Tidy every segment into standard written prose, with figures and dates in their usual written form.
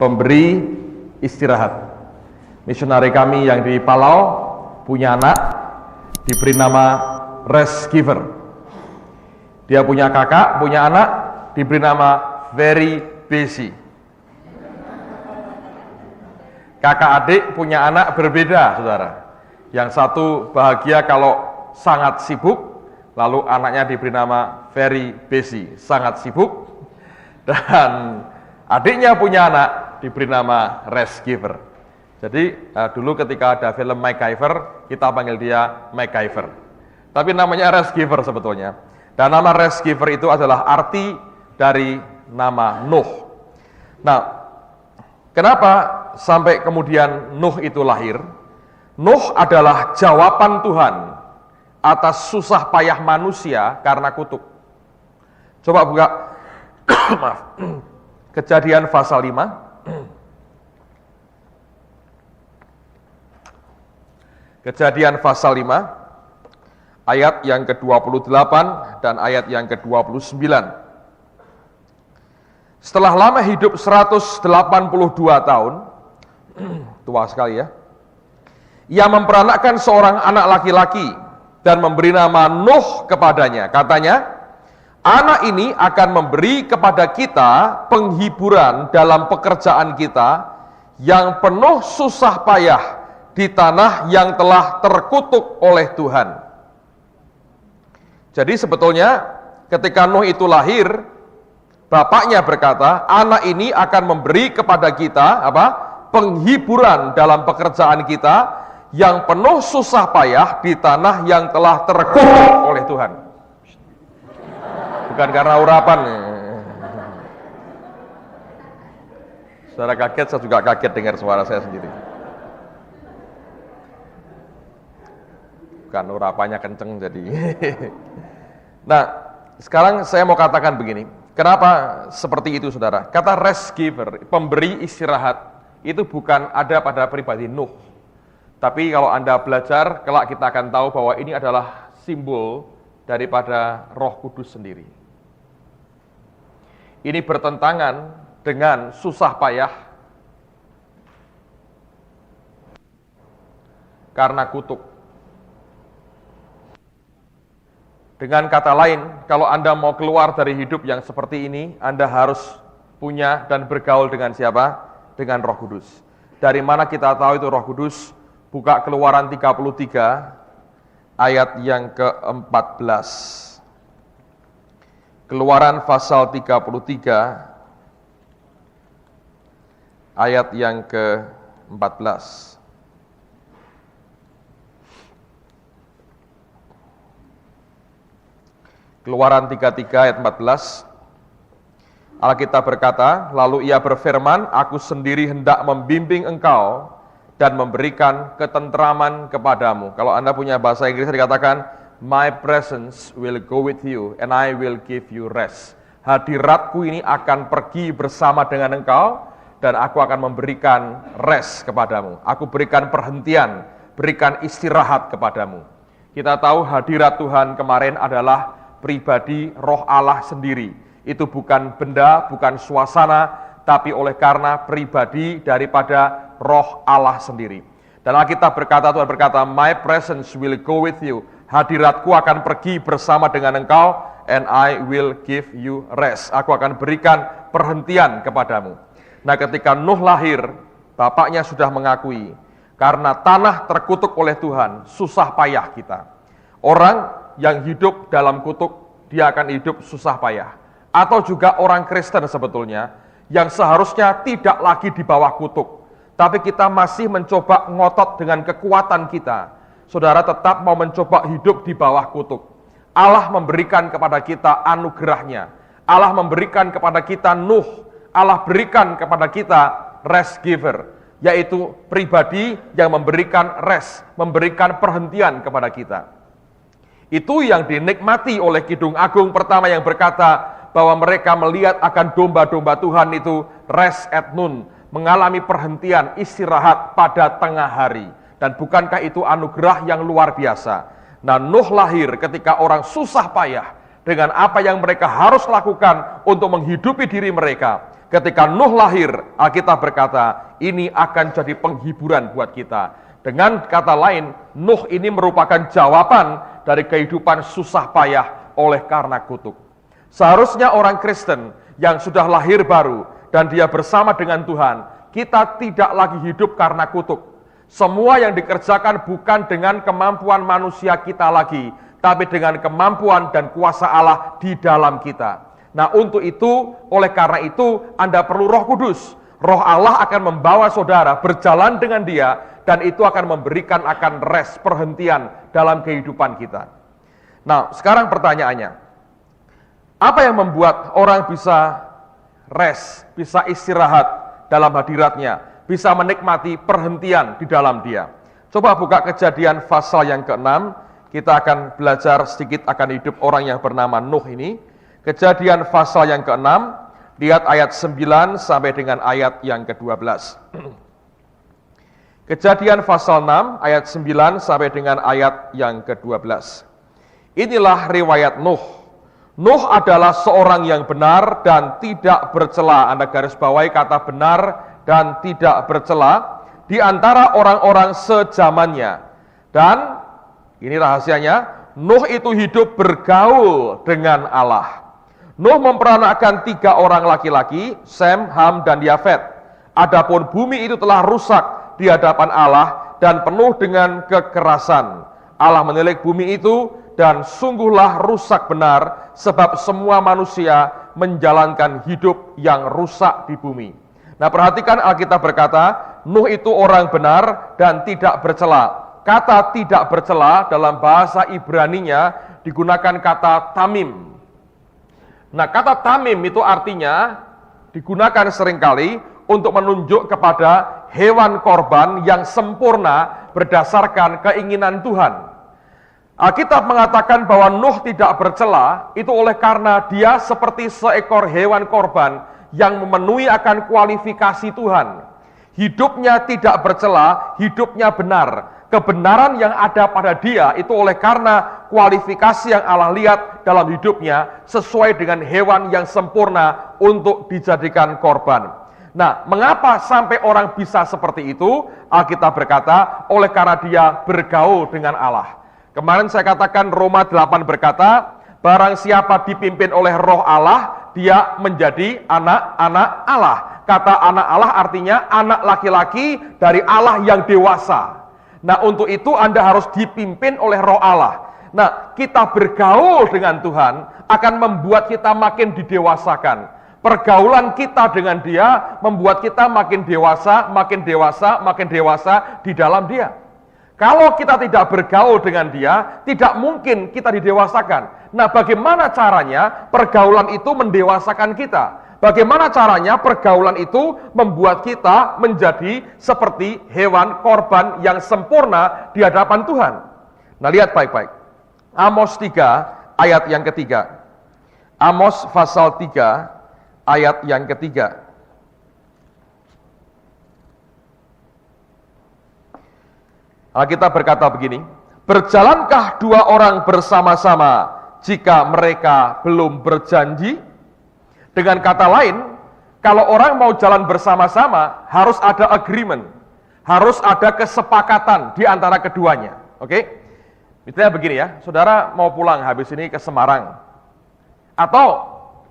Pemberi istirahat. Misionari kami yang di Palau punya anak diberi nama rest giver. Dia punya kakak, punya anak diberi nama very busy. Kakak adik punya anak berbeda, saudara. Yang satu bahagia kalau sangat sibuk, lalu anaknya diberi nama very busy, sangat sibuk. Dan adiknya punya anak diberi nama rest giver. Jadi dulu ketika ada film MacGyver, kita panggil dia MacGyver. Tapi namanya rest giver sebetulnya. Dan nama rest giver itu adalah arti dari nama Nuh. Nah, kenapa sampai kemudian Nuh itu lahir? Nuh adalah jawaban Tuhan atas susah payah manusia karena kutuk. Coba buka maaf. Kejadian pasal 5. Kejadian pasal 5 ayat yang ke-28 dan ayat yang ke-29. Setelah lama hidup 182 tahun, tua sekali ya, ia memperanakkan seorang anak laki-laki dan memberi nama Nuh kepadanya. Katanya, anak ini akan memberi kepada kita penghiburan dalam pekerjaan kita yang penuh susah payah di tanah yang telah terkutuk oleh Tuhan. Jadi sebetulnya ketika Nuh itu lahir, bapaknya berkata, anak ini akan memberi kepada kita penghiburan dalam pekerjaan kita yang penuh susah payah di tanah yang telah terkutuk oleh Tuhan. Bukan karena urapan. Saudara kaget, saya juga kaget dengar suara saya sendiri. Bukan urapannya kenceng jadi. Nah, sekarang saya mau katakan begini. Kenapa seperti itu, saudara? Kata rest giver, pemberi istirahat, itu bukan ada pada pribadi Nuh. Tapi kalau Anda belajar, kelak kita akan tahu bahwa ini adalah simbol daripada Roh Kudus sendiri. Ini bertentangan dengan susah payah karena kutuk. Dengan kata lain, kalau Anda mau keluar dari hidup yang seperti ini, Anda harus punya dan bergaul dengan siapa? Dengan Roh Kudus. Dari mana kita tahu itu Roh Kudus? Buka Keluaran 33 ayat yang ke-14. Keluaran pasal 33 ayat yang ke-14. Keluaran 33 ayat 14. Alkitab berkata, lalu ia berfirman, aku sendiri hendak membimbing engkau dan memberikan ketentraman kepadamu. Kalau Anda punya bahasa Inggris dikatakan, my presence will go with you and I will give you rest. Hadiratku ini akan pergi bersama dengan engkau dan aku akan memberikan rest kepadamu. Aku berikan perhentian, berikan istirahat kepadamu. Kita tahu hadirat Tuhan kemarin adalah pribadi Roh Allah sendiri. Itu bukan benda, bukan suasana, tapi oleh karena pribadi daripada Roh Allah sendiri. Dan Alkitab berkata, Tuhan berkata, my presence will go with you. Hadiratku akan pergi bersama dengan engkau, and I will give you rest. Aku akan berikan perhentian kepadamu. Nah, ketika Nuh lahir, bapaknya sudah mengakui, karena tanah terkutuk oleh Tuhan, susah payah kita. Orang yang hidup dalam kutuk, dia akan hidup susah payah. Atau juga orang Kristen sebetulnya, yang seharusnya tidak lagi di bawah kutuk. Tapi kita masih mencoba ngotot dengan kekuatan kita. Saudara tetap mau mencoba hidup di bawah kutuk. Allah memberikan kepada kita anugerahnya. Allah memberikan kepada kita Nuh. Allah berikan kepada kita rest giver. Yaitu pribadi yang memberikan rest, memberikan perhentian kepada kita. Itu yang dinikmati oleh Kidung Agung pertama yang berkata bahwa mereka melihat akan domba-domba Tuhan itu rest at noon, mengalami perhentian istirahat pada tengah hari. Dan bukankah itu anugerah yang luar biasa? Nah, Nuh lahir ketika orang susah payah, dengan apa yang mereka harus lakukan untuk menghidupi diri mereka. Ketika Nuh lahir, Alkitab berkata, ini akan jadi penghiburan buat kita. Dengan kata lain, Nuh ini merupakan jawaban dari kehidupan susah payah oleh karena kutuk. Seharusnya orang Kristen yang sudah lahir baru dan dia bersama dengan Tuhan, kita tidak lagi hidup karena kutuk. Semua yang dikerjakan bukan dengan kemampuan manusia kita lagi, tapi dengan kemampuan dan kuasa Allah di dalam kita. Nah, untuk itu, oleh karena itu, Anda perlu Roh Kudus. Roh Allah akan membawa saudara berjalan dengan Dia, dan itu akan memberikan akan rest, perhentian dalam kehidupan kita. Nah, sekarang pertanyaannya, apa yang membuat orang bisa rest, bisa istirahat dalam hadiratnya, bisa menikmati perhentian di dalam Dia? Coba buka Kejadian pasal yang ke-6, kita akan belajar sedikit akan hidup orang yang bernama Nuh ini. Kejadian pasal yang ke-6, lihat ayat 9 sampai dengan ayat yang ke-12. Kejadian pasal 6, ayat 9 sampai dengan ayat yang ke-12. Inilah riwayat Nuh. Nuh adalah seorang yang benar dan tidak bercela. Anda garis bawahi kata benar dan tidak bercela di antara orang-orang sejamannya. Dan ini rahasianya, Nuh itu hidup bergaul dengan Allah. Nuh memperanakkan 3 orang laki-laki, Sem, Ham, dan Yafet. Adapun bumi itu telah rusak di hadapan Allah dan penuh dengan kekerasan. Allah menilik bumi itu dan sungguhlah rusak benar, sebab semua manusia menjalankan hidup yang rusak di bumi. Nah, perhatikan Alkitab berkata, Nuh itu orang benar dan tidak bercela. Kata tidak bercela dalam bahasa Ibraninya digunakan kata tamim. Nah, kata tamim itu artinya digunakan seringkali untuk menunjuk kepada hewan korban yang sempurna berdasarkan keinginan Tuhan. Alkitab mengatakan bahwa Nuh tidak bercela itu oleh karena dia seperti seekor hewan korban yang memenuhi akan kualifikasi Tuhan. Hidupnya tidak bercela, hidupnya benar. Kebenaran yang ada pada dia itu oleh karena kualifikasi yang Allah lihat dalam hidupnya sesuai dengan hewan yang sempurna untuk dijadikan korban. Nah, mengapa sampai orang bisa seperti itu? Alkitab berkata, oleh karena dia bergaul dengan Allah. Kemarin saya katakan Roma 8 berkata, barang siapa dipimpin oleh Roh Allah, dia menjadi anak-anak Allah. Kata anak Allah artinya anak laki-laki dari Allah yang dewasa. Nah, untuk itu Anda harus dipimpin oleh Roh Allah. Nah, kita bergaul dengan Tuhan akan membuat kita makin didewasakan. Pergaulan kita dengan Dia membuat kita makin dewasa, makin dewasa, makin dewasa di dalam Dia. Kalau kita tidak bergaul dengan Dia, tidak mungkin kita didewasakan. Nah, bagaimana caranya pergaulan itu mendewasakan kita? Bagaimana caranya pergaulan itu membuat kita menjadi seperti hewan korban yang sempurna di hadapan Tuhan? Nah, lihat baik-baik. Amos 3 ayat yang ketiga. Amos pasal 3 ayat yang ketiga. Alkitab berkata begini, berjalankah 2 orang bersama-sama jika mereka belum berjanji? Dengan kata lain, kalau orang mau jalan bersama-sama, harus ada agreement, harus ada kesepakatan di antara keduanya. Oke? Misalnya begini ya, saudara mau pulang habis ini ke Semarang, atau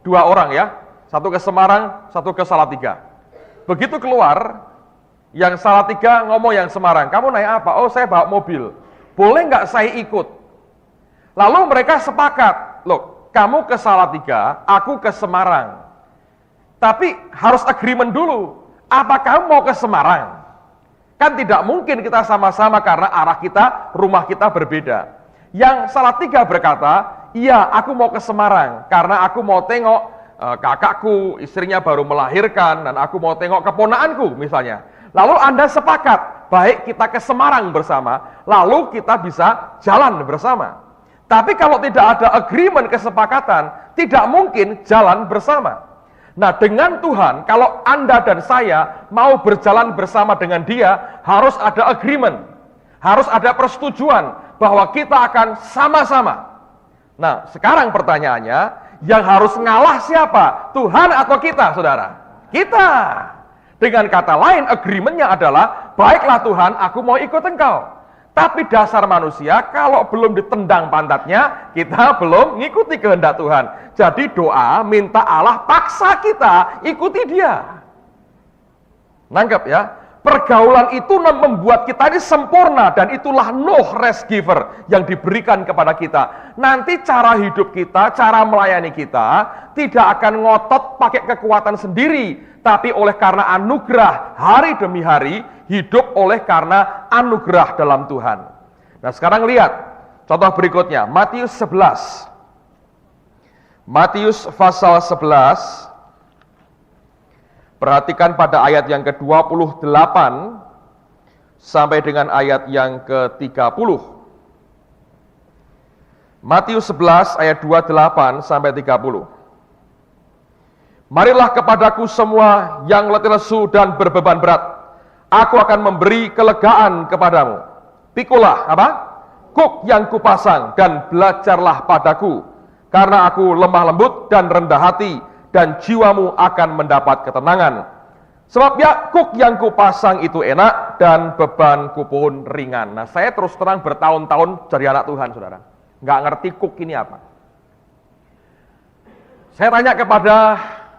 2 orang ya, satu ke Semarang, satu ke Salatiga. Begitu keluar, yang Salatiga ngomong yang Semarang, kamu naik apa? Oh, saya bawa mobil. Boleh nggak saya ikut? Lalu mereka sepakat, loh, kamu ke Salatiga, aku ke Semarang. Tapi harus agreement dulu. Apa kamu mau ke Semarang? Kan tidak mungkin kita sama-sama karena arah kita, rumah kita berbeda. Yang Salatiga berkata, iya aku mau ke Semarang karena aku mau tengok kakakku, istrinya baru melahirkan, dan aku mau tengok keponakanku misalnya. Lalu Anda sepakat, baik kita ke Semarang bersama, lalu kita bisa jalan bersama. Tapi kalau tidak ada agreement, kesepakatan, tidak mungkin jalan bersama. Nah, dengan Tuhan, kalau Anda dan saya mau berjalan bersama dengan Dia, harus ada agreement, harus ada persetujuan bahwa kita akan sama-sama. Nah, sekarang pertanyaannya, yang harus ngalah siapa? Tuhan atau kita, saudara? Kita. Dengan kata lain, agreement-nya adalah, baiklah Tuhan, aku mau ikut engkau. Tapi dasar manusia, kalau belum ditendang pantatnya, kita belum ngikuti kehendak Tuhan. Jadi doa, minta Allah paksa kita ikuti dia. Nangkep ya? Pergaulan itu membuat kita ini sempurna, dan itulah no rest giver yang diberikan kepada kita. Nanti cara hidup kita, cara melayani kita, tidak akan ngotot pakai kekuatan sendiri, tapi oleh karena anugerah hari demi hari, hidup oleh karena anugerah dalam Tuhan. Nah sekarang lihat, contoh berikutnya, Matius 11. Matius pasal 11, perhatikan pada ayat yang ke-28 sampai dengan ayat yang ke-30. Matius 11 ayat 28 sampai 30. Marilah kepadaku semua yang letih lesu dan berbeban berat, aku akan memberi kelegaan kepadamu. Pikulah apa? Kuk yang kupasang dan belajarlah padaku, karena aku lemah lembut dan rendah hati, dan jiwamu akan mendapat ketenangan. Sebab ya kuk yang kupasang itu enak dan bebanku pun ringan. Nah saya terus terang bertahun-tahun jadi anak Tuhan, saudara. Nggak ngerti kuk ini apa. Saya tanya kepada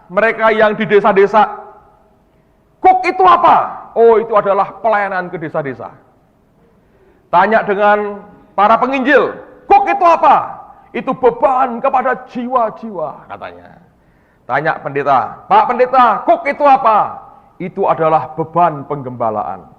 mereka yang di desa-desa, kuk itu apa? Oh itu adalah pelayanan ke desa-desa. Tanya dengan para penginjil, kuk itu apa? Itu beban kepada jiwa-jiwa katanya. Tanya pendeta, Pak pendeta, kuk itu apa? Itu adalah beban penggembalaan.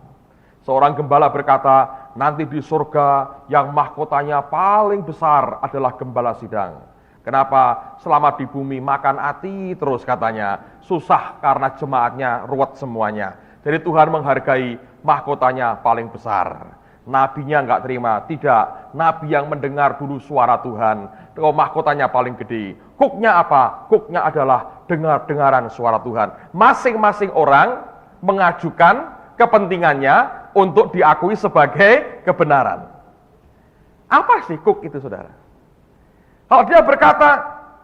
Seorang gembala berkata, nanti di surga yang mahkotanya paling besar adalah gembala sidang. Kenapa? Selama di bumi makan ati terus katanya. Susah karena jemaatnya ruwet semuanya. Jadi Tuhan menghargai mahkotanya paling besar. Nabinya enggak terima, tidak. Nabi yang mendengar dulu suara Tuhan, mahkotanya paling gede. Kuknya apa? Kuknya adalah dengar-dengaran suara Tuhan. Masing-masing orang mengajukan kepentingannya untuk diakui sebagai kebenaran. Apa sih kuk itu, saudara? Kalau dia berkata,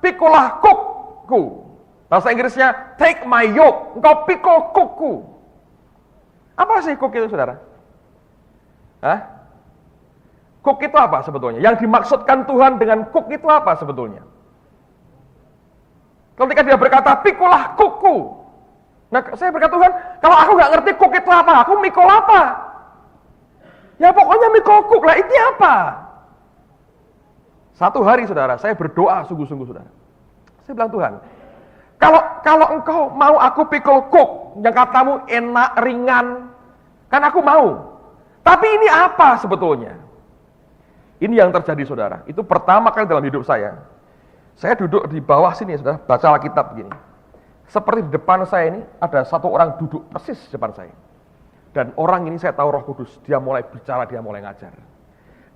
pikulah kukku. Bahasa Inggrisnya, take my yoke. Engkau pikul kukku. Apa sih kuk itu, saudara? Hah? Kuk itu apa sebetulnya? Yang dimaksudkan Tuhan dengan kuk itu apa sebetulnya? Ketika dia berkata, pikulah kukku. Nah, saya berkata, Tuhan, kalau aku nggak ngerti kuk itu apa, aku mikul apa? Ya pokoknya mikul kuk lah, itu apa? Satu hari, saudara, saya berdoa sungguh-sungguh, saudara. Saya bilang, Tuhan, kalau engkau mau aku pikul kuk, yang katamu enak, ringan, kan aku mau. Tapi ini apa sebetulnya? Ini yang terjadi, saudara. Itu pertama kali dalam hidup saya. Saya duduk di bawah sini, saudara, baca Alkitab begini. Seperti di depan saya ini, ada satu orang duduk persis di depan saya. Dan orang ini saya tahu Roh Kudus, dia mulai bicara, dia mulai ngajar.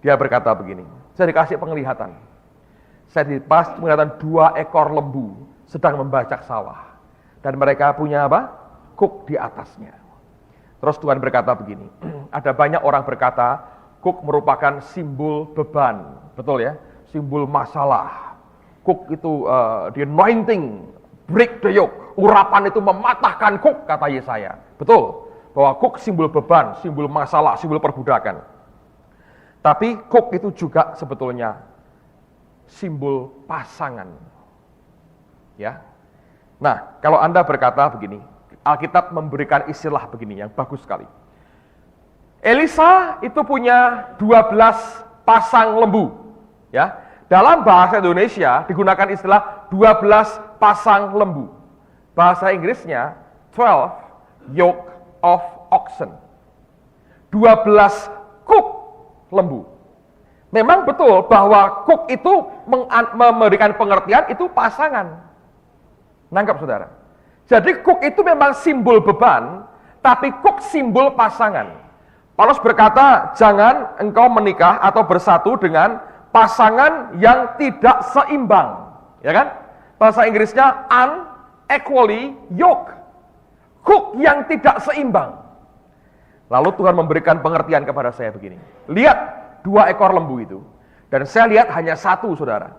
Dia berkata begini, saya dikasih penglihatan. Saya pas penglihatan 2 ekor lembu sedang membajak sawah. Dan mereka punya apa? Kuk di atasnya. Terus Tuhan berkata begini, ada banyak orang berkata, kuk merupakan simbol beban, betul ya? Simbol masalah. Kuk itu the anointing, break the yoke. Urapan itu mematahkan kuk, kata Yesaya. Betul, bahwa kuk simbol beban, simbol masalah, simbol perbudakan. Tapi kuk itu juga sebetulnya simbol pasangan. Ya. Nah, kalau Anda berkata begini, Alkitab memberikan istilah begini yang bagus sekali. Elisa itu punya 12 pasang lembu. Ya. Dalam bahasa Indonesia digunakan istilah 12 pasang lembu. Bahasa Inggrisnya 12 yoke of oxen. 12 kuk lembu. Memang betul bahwa kuk itu memberikan pengertian itu pasangan. Nangkap, saudara? Jadi kuk itu memang simbol beban, tapi kuk simbol pasangan. Paulus berkata, jangan engkau menikah atau bersatu dengan pasangan yang tidak seimbang. Ya kan? Bahasa Inggrisnya unequally yoked. Kuk yang tidak seimbang. Lalu Tuhan memberikan pengertian kepada saya begini. Lihat 2 ekor lembu itu. Dan saya lihat hanya satu, saudara.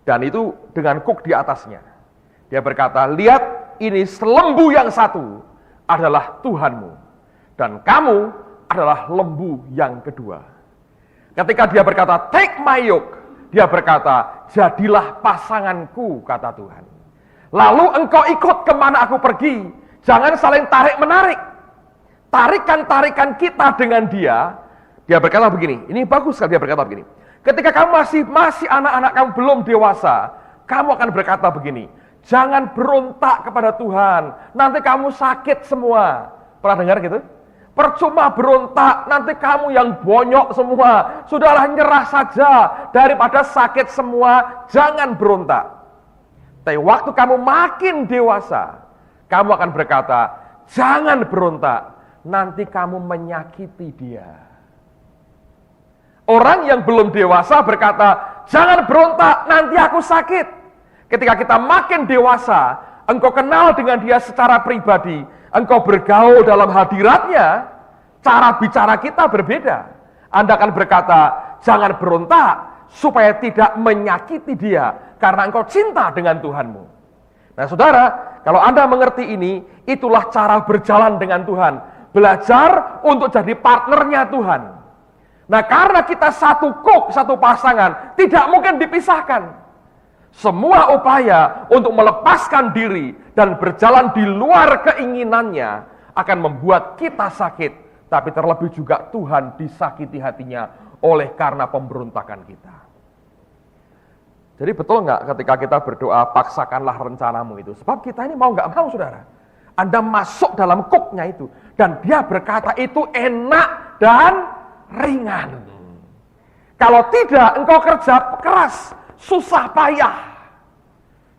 Dan itu dengan kuk di atasnya. Dia berkata, lihat ini lembu yang satu adalah Tuhanmu. Dan kamu adalah lembu yang kedua. Ketika dia berkata, take my yoke, dia berkata, jadilah pasanganku, kata Tuhan. Lalu engkau ikut kemana aku pergi. Jangan saling tarik-menarik. Tarikan-tarikan kita dengan dia. Dia berkata begini, ini bagus sekali dia berkata begini. Ketika kamu masih anak-anak, kamu belum dewasa, kamu akan berkata begini, jangan berontak kepada Tuhan, nanti kamu sakit semua. Pernah dengar gitu? Percuma berontak, nanti kamu yang bonyok semua. Sudahlah, nyerah saja, daripada sakit semua, jangan berontak. Tapi waktu kamu makin dewasa, kamu akan berkata, jangan berontak, nanti kamu menyakiti dia. Orang yang belum dewasa berkata, jangan berontak, nanti aku sakit. Ketika kita makin dewasa, engkau kenal dengan dia secara pribadi, engkau bergaul dalam hadiratnya, cara bicara kita berbeda. Anda akan berkata, jangan berontak, supaya tidak menyakiti dia, karena engkau cinta dengan Tuhanmu. Nah saudara, kalau Anda mengerti ini, itulah cara berjalan dengan Tuhan. Belajar untuk jadi partnernya Tuhan. Nah karena kita satu kuk, satu pasangan, tidak mungkin dipisahkan. Semua upaya untuk melepaskan diri dan berjalan di luar keinginannya akan membuat kita sakit, tapi terlebih juga Tuhan disakiti hatinya oleh karena pemberontakan kita. Jadi betul nggak ketika kita berdoa, paksakanlah rencanamu itu? Sebab kita ini mau nggak mau, saudara. Anda masuk dalam kuknya itu, dan dia berkata itu enak dan ringan. Kalau tidak, engkau kerja keras, susah payah.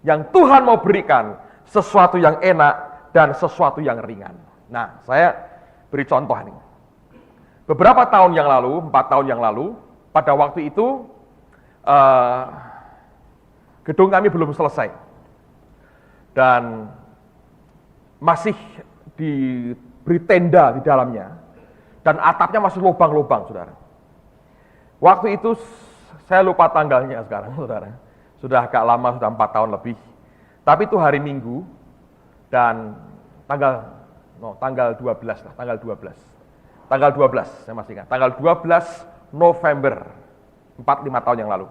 Yang Tuhan mau berikan sesuatu yang enak dan sesuatu yang ringan. Nah, saya beri contoh nih. Beberapa tahun yang lalu, 4 tahun yang lalu, pada waktu itu gedung kami belum selesai. Dan masih diberi tenda di dalamnya. Dan atapnya masih lubang-lubang, saudara. Waktu itu saya lupa tanggalnya sekarang, saudara. Sudah agak lama, sudah 4 tahun lebih. Tapi itu hari Minggu dan tanggal 12 lah, tanggal 12. Tanggal 12, saya masih ingat. Tanggal 12 November, 4-5 tahun yang lalu.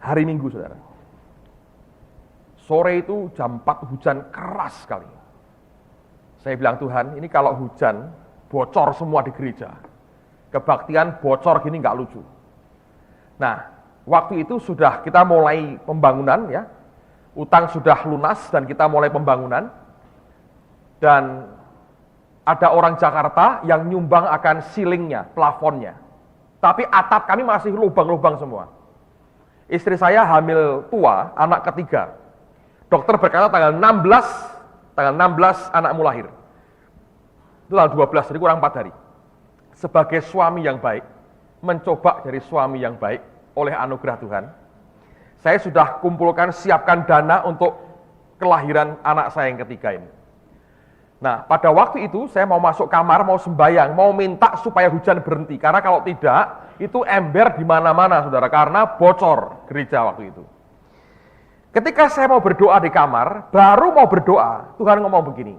Hari Minggu, saudara. Sore itu jam 4 hujan keras sekali. Saya bilang, Tuhan, ini kalau hujan, bocor semua di gereja. Kebaktian bocor gini nggak lucu. Nah, waktu itu sudah kita mulai pembangunan ya. Utang sudah lunas dan kita mulai pembangunan. Dan ada orang Jakarta yang nyumbang akan ceilingnya, plafonnya. Tapi atap kami masih lubang-lubang semua. Istri saya hamil tua, anak ketiga. Dokter berkata tanggal 16 anakmu lahir. Itu tanggal 12, jadi kurang 4 hari. Sebagai suami yang baik, mencoba dari suami yang baik oleh anugerah Tuhan, saya sudah kumpulkan, siapkan dana untuk kelahiran anak saya yang ketiga ini. Nah, pada waktu itu saya mau masuk kamar, mau sembahyang, mau minta supaya hujan berhenti. Karena kalau tidak, itu ember di mana-mana, saudara, karena bocor gereja waktu itu. Ketika saya mau berdoa di kamar, baru mau berdoa, Tuhan ngomong begini,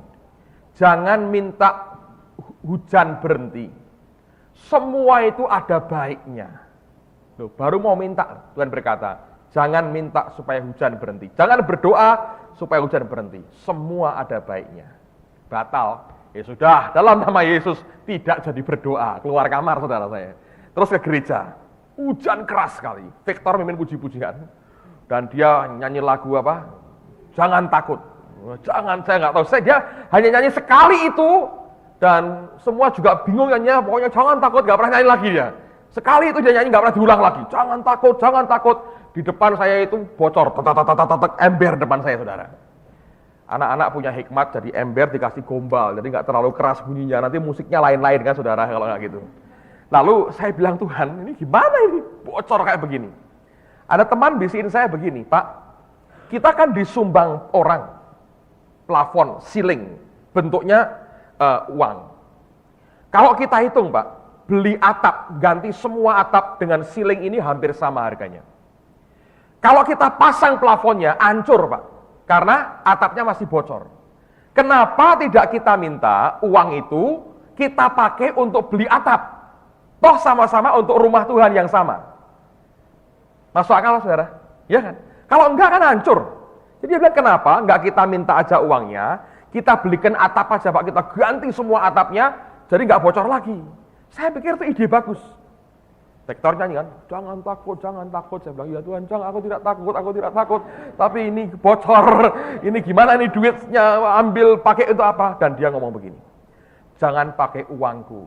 jangan minta hujan berhenti. Semua itu ada baiknya. Loh, baru mau minta, Tuhan berkata, jangan minta supaya hujan berhenti. Jangan berdoa supaya hujan berhenti. Semua ada baiknya. Batal. Ya sudah, dalam nama Yesus tidak jadi berdoa. Keluar kamar, saudara saya. Terus ke gereja. Hujan keras sekali. Victor mimpin puji-pujian. Dan dia nyanyi lagu apa? Jangan takut. Jangan, saya nggak tahu. Dia hanya nyanyi sekali itu. Dan semua juga bingung nyanyi, pokoknya jangan takut, gak pernah nyanyi lagi dia. Sekali itu dia nyanyi, gak pernah diulang lagi. Jangan takut, jangan takut. Di depan saya itu bocor, ember depan saya, saudara. Anak-anak punya hikmat, jadi ember dikasih gombal, jadi gak terlalu keras bunyinya. Nanti musiknya lain-lain kan, saudara, kalau gak gitu. Lalu saya bilang, Tuhan, ini gimana ini? Bocor kayak begini. Ada teman bisikin saya begini, Pak, kita kan disumbang orang, plafon, ceiling, bentuknya uang. Kalau kita hitung, Pak, beli atap, ganti semua atap dengan ceiling ini hampir sama harganya. Kalau kita pasang plafonnya, hancur Pak. Karena atapnya masih bocor. Kenapa tidak kita minta uang itu kita pakai untuk beli atap? Toh sama-sama untuk rumah Tuhan yang sama. Masuk akal saudara? Ya kan? Kalau enggak kan hancur. Jadi dia bilang kenapa enggak kita minta aja uangnya, kita belikan atap aja Pak, kita ganti semua atapnya, jadi enggak bocor lagi. Saya pikir itu ide bagus. Rektor nyanyi kan, jangan takut, jangan takut. Saya bilang, ya Tuhan, jangan, aku tidak takut. Tapi ini bocor, ini gimana nih duitnya, ambil pakai itu apa? Dan dia ngomong begini, jangan pakai uangku,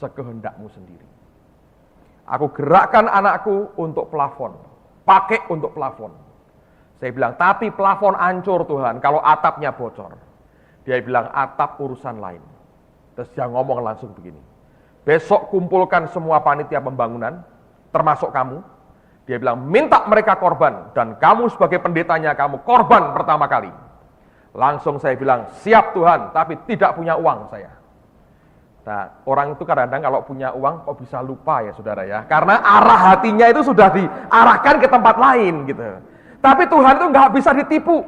sekehendakmu sendiri. Aku gerakkan anakku untuk plafon, pakai untuk plafon. Saya bilang, tapi plafon hancur Tuhan, kalau atapnya bocor. Dia bilang, atap urusan lain. Terus dia ngomong langsung begini, besok kumpulkan semua panitia pembangunan, termasuk kamu. Dia bilang, minta mereka korban, dan kamu sebagai pendetanya, kamu korban pertama kali. Langsung saya bilang, siap Tuhan, tapi tidak punya uang saya. Nah, orang itu kadang-kadang kalau punya uang, kok bisa lupa ya saudara ya. Karena arah hatinya itu sudah diarahkan ke tempat lain gitu. Tapi Tuhan itu nggak bisa ditipu.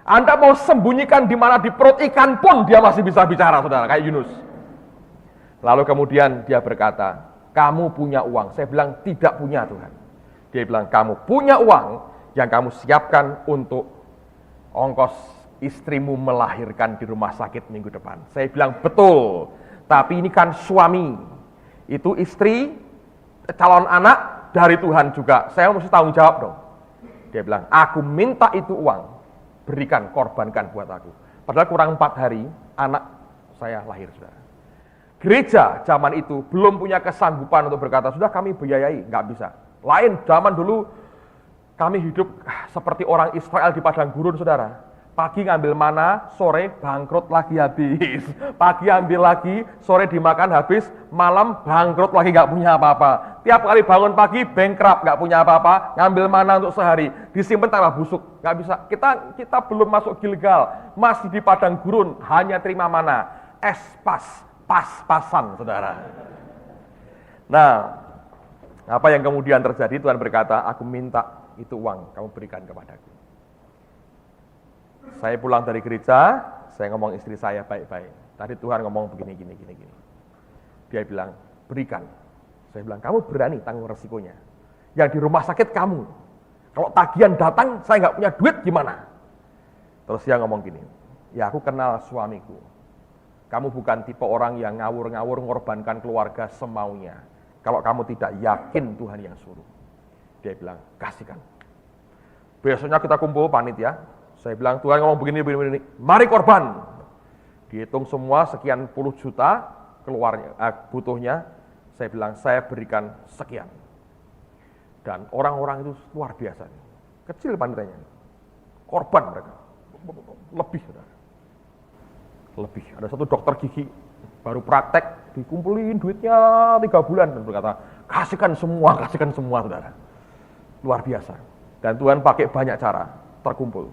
Anda mau sembunyikan di mana di perut ikan pun, dia masih bisa bicara saudara, kayak Yunus. Lalu kemudian dia berkata, kamu punya uang. Saya bilang, tidak punya Tuhan. Dia bilang, kamu punya uang yang kamu siapkan untuk ongkos istrimu melahirkan di rumah sakit minggu depan. Saya bilang, betul. Tapi ini kan suami. Itu istri, calon anak dari Tuhan juga. Saya mesti tanggung jawab dong. Dia bilang, aku minta itu uang. Berikan, korbankan buat aku. Padahal kurang 4 hari, anak saya lahir saudara. Gereja zaman itu belum punya kesanggupan untuk berkata, sudah kami biayai, nggak bisa. Lain zaman dulu kami hidup seperti orang Israel di padang gurun saudara. Pagi ngambil mana, sore bangkrut lagi habis. Pagi ambil lagi, sore dimakan habis, malam bangkrut lagi nggak punya apa-apa. Tiap kali bangun pagi bankrupt, nggak punya apa-apa, ngambil mana untuk sehari, disimpan tambah busuk, nggak bisa. Kita belum masuk Gilgal, masih di padang gurun, hanya terima mana, pas-pasan saudara. Nah, apa yang kemudian terjadi? Tuhan berkata, aku minta itu uang, kamu berikan kepadaku. Saya pulang dari gereja, saya ngomong istri saya baik-baik. Tadi Tuhan ngomong begini. Dia bilang, berikan. Saya bilang, kamu berani tanggung resikonya. Yang di rumah sakit kamu. Kalau tagihan datang, saya nggak punya duit gimana? Terus dia ngomong gini, ya aku kenal suamiku. Kamu bukan tipe orang yang ngawur-ngawur mengorbankan keluarga semaunya. Kalau kamu tidak yakin Tuhan yang suruh. Dia bilang, kasihkan. Besoknya kita kumpul panitia. Saya bilang, Tuhan ngomong begini. Mari korban. Dihitung semua sekian puluh juta keluarnya, butuhnya. Saya bilang, saya berikan sekian. Dan orang-orang itu luar biasa. Kecil panitianya. Korban mereka. Lebih, saudara. Lebih. Ada satu dokter gigi baru praktek, dikumpulin duitnya 3 bulan dan berkata, kasihkan semua saudara. Luar biasa. Dan Tuhan pakai banyak cara, terkumpul.